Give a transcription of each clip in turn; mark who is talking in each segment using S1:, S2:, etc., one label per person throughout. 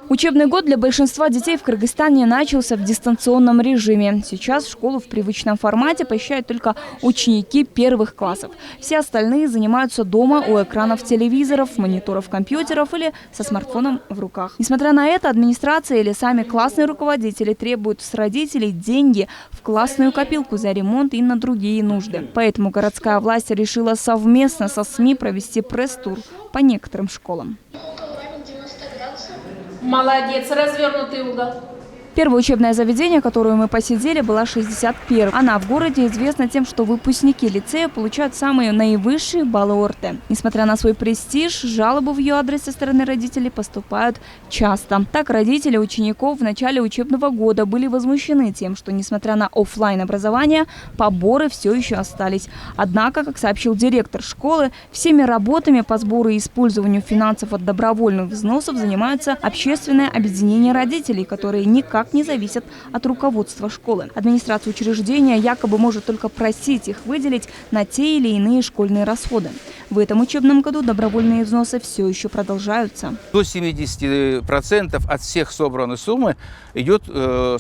S1: Учебный год для большинства детей в Кыргызстане начался в дистанционном режиме. Сейчас школу в привычном формате посещают только ученики первых классов. Все остальные занимаются дома у экранов телевизоров, мониторов компьютеров или со смартфоном в руках. Несмотря на это, администрация или сами классные руководители требуют с родителей деньги в классную копилку за ремонт и на другие нужды. Поэтому городская власть решила совместно со СМИ провести пресс-тур по некоторым школам.
S2: Молодец, развернутый угол.
S1: Первое учебное заведение, которое мы посетили, была 61. Она в городе известна тем, что выпускники лицея получают самые наивысшие баллы ОРТ. Несмотря на свой престиж, жалобы в ее адрес со стороны родителей поступают часто. Так, родители учеников в начале учебного года были возмущены тем, что, несмотря на офлайн образование, поборы все еще остались. Однако, как сообщил директор школы, всеми работами по сбору и использованию финансов от добровольных взносов занимаются общественное объединение родителей, которые никак не зависят от руководства школы. Администрация учреждения якобы может только просить их выделить на те или иные школьные расходы. В этом учебном году добровольные взносы все еще продолжаются.
S3: До 70% от всех собранной суммы идет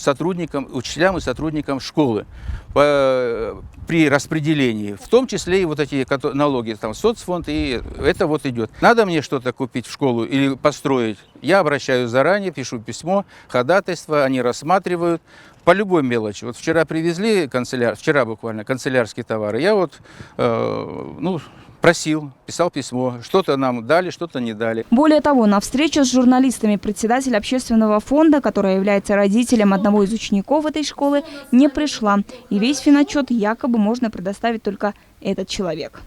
S3: сотрудникам, учителям и сотрудникам школы при распределении. В том числе и вот эти налоги, там соцфонд, и это вот идет. Надо мне что-то купить в школу или построить? Я обращаюсь заранее, пишу письмо, ходатайство, они рассматривают по любой мелочи. Вот вчера привезли вчера буквально канцелярские товары. Я вот, просил, писал письмо, что-то нам дали, что-то не дали.
S1: Более того, на встречу с журналистами председатель общественного фонда, которая является родителем одного из учеников этой школы, не пришла. И весь финотчет якобы можно предоставить только этот человек.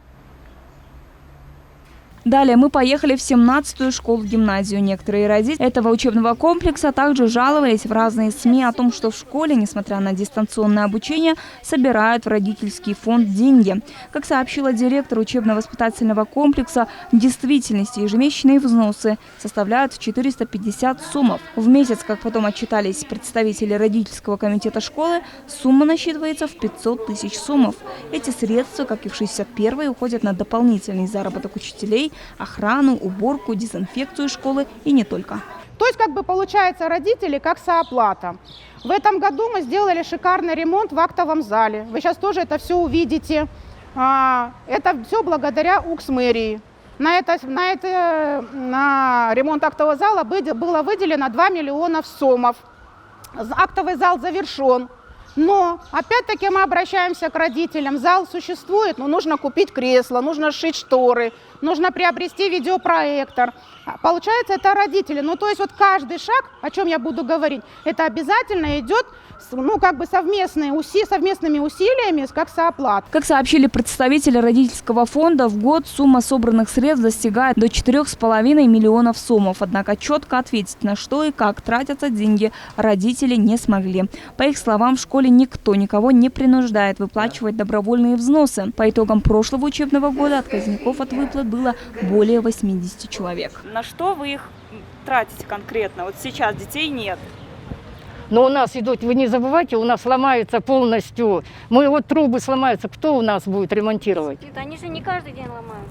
S1: Далее мы поехали в 17-ю школу-гимназию. Некоторые родители этого учебного комплекса также жаловались в разные СМИ о том, что в школе, несмотря на дистанционное обучение, собирают в родительский фонд деньги. Как сообщила директор учебно-воспитательного комплекса, в действительности ежемесячные взносы составляют 450 сомов. В месяц, как потом отчитались представители родительского комитета школы, сумма насчитывается в 500 тысяч сомов. Эти средства, как и в 61-й, уходят на дополнительный заработок учителей, охрану, уборку, дезинфекцию школы и не только.
S4: То есть, получается, родители как сооплата. В этом году мы сделали шикарный ремонт в актовом зале. Вы сейчас тоже это все увидите. Это все благодаря УКС-мэрии. На ремонт актового зала было выделено 2 миллиона сомов. Актовый зал завершен. Но, опять-таки, мы обращаемся к родителям. Зал существует, но нужно купить кресло, нужно сшить шторы, нужно приобрести видеопроектор. Получается, это родители. То есть, каждый шаг, о чем я буду говорить, это обязательно идет совместными усилиями, как сооплата.
S1: Как сообщили представители родительского фонда, в год сумма собранных средств достигает до 4,5 миллионов сомов. Однако четко ответить, на что и как тратятся деньги, родители не смогли. По их словам, в школе никто никого не принуждает выплачивать добровольные взносы. По итогам прошлого учебного года отказников от выплат было более 80 человек.
S5: На что вы их тратите конкретно? Вот сейчас детей нет.
S6: Но у нас идут, вы не забывайте, у нас ломаются полностью. Трубы сломаются, кто у нас будет ремонтировать?
S7: Они же не каждый день ломают.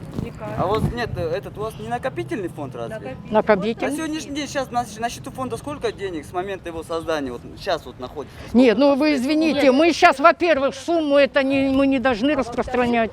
S8: А вот нет, у вас не накопительный фонд разве?
S6: Накопительный.
S8: На сегодняшний день сейчас на счету фонда сколько денег с момента его создания? Сейчас находится?
S6: Нет, вы извините, мы сейчас, во-первых, сумму мы не должны распространять.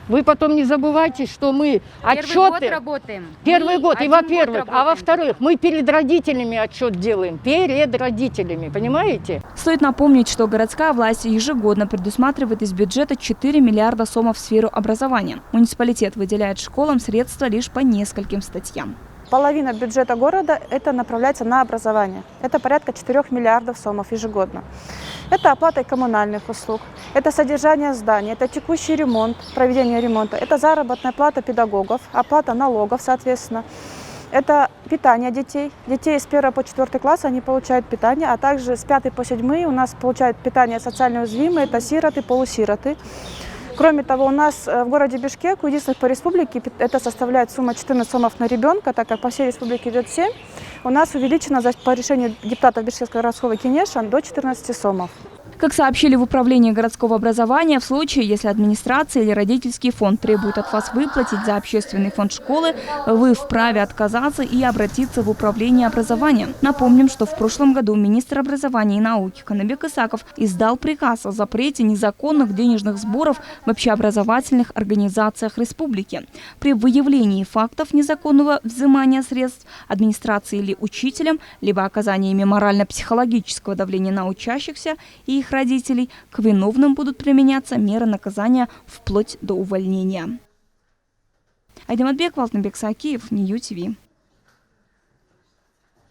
S6: Вы потом не забывайте, что мы отчеты...
S7: Первый год работаем.
S6: Первый год, и во-первых. А во-вторых, мы перед родителями отчет делаем. Перед родителями, понимаете?
S1: Стоит напомнить, что городская власть ежегодно предусматривает из бюджета 4 миллиарда сомов в сферу образования. Муниципалитет выделяет школам средства лишь по нескольким статьям.
S9: Половина бюджета города направляется на образование. Это порядка 4 миллиардов сомов ежегодно. Это оплата коммунальных услуг, это содержание зданий, это текущий ремонт, проведение ремонта, это заработная плата педагогов, оплата налогов, соответственно. Это питание детей. Детей с 1 по 4 класс они получают питание, а также с 5 по 7 у нас получают питание социально уязвимые, это сироты, полусироты. Кроме того, у нас в городе Бишкек, у единственных по республике, это составляет сумма 14 сомов на ребенка, так как по всей республике идет 7. У нас увеличено по решению депутатов Бишкекского городского кенеша до 14 сомов.
S1: Как сообщили в управлении городского образования, в случае, если администрация или родительский фонд требуют от вас выплатить за общественный фонд школы, вы вправе отказаться и обратиться в управление образования. Напомним, что в прошлом году министр образования и науки Канабек Исаков издал приказ о запрете незаконных денежных сборов в общеобразовательных организациях республики. При выявлении фактов незаконного взимания средств администрации или учителям, либо оказаниями морально-психологического давления на учащихся и их родителей, к виновным будут применяться меры наказания вплоть до увольнения. Айдаматбек, Валтанбек Сакиев, Нью ТВ.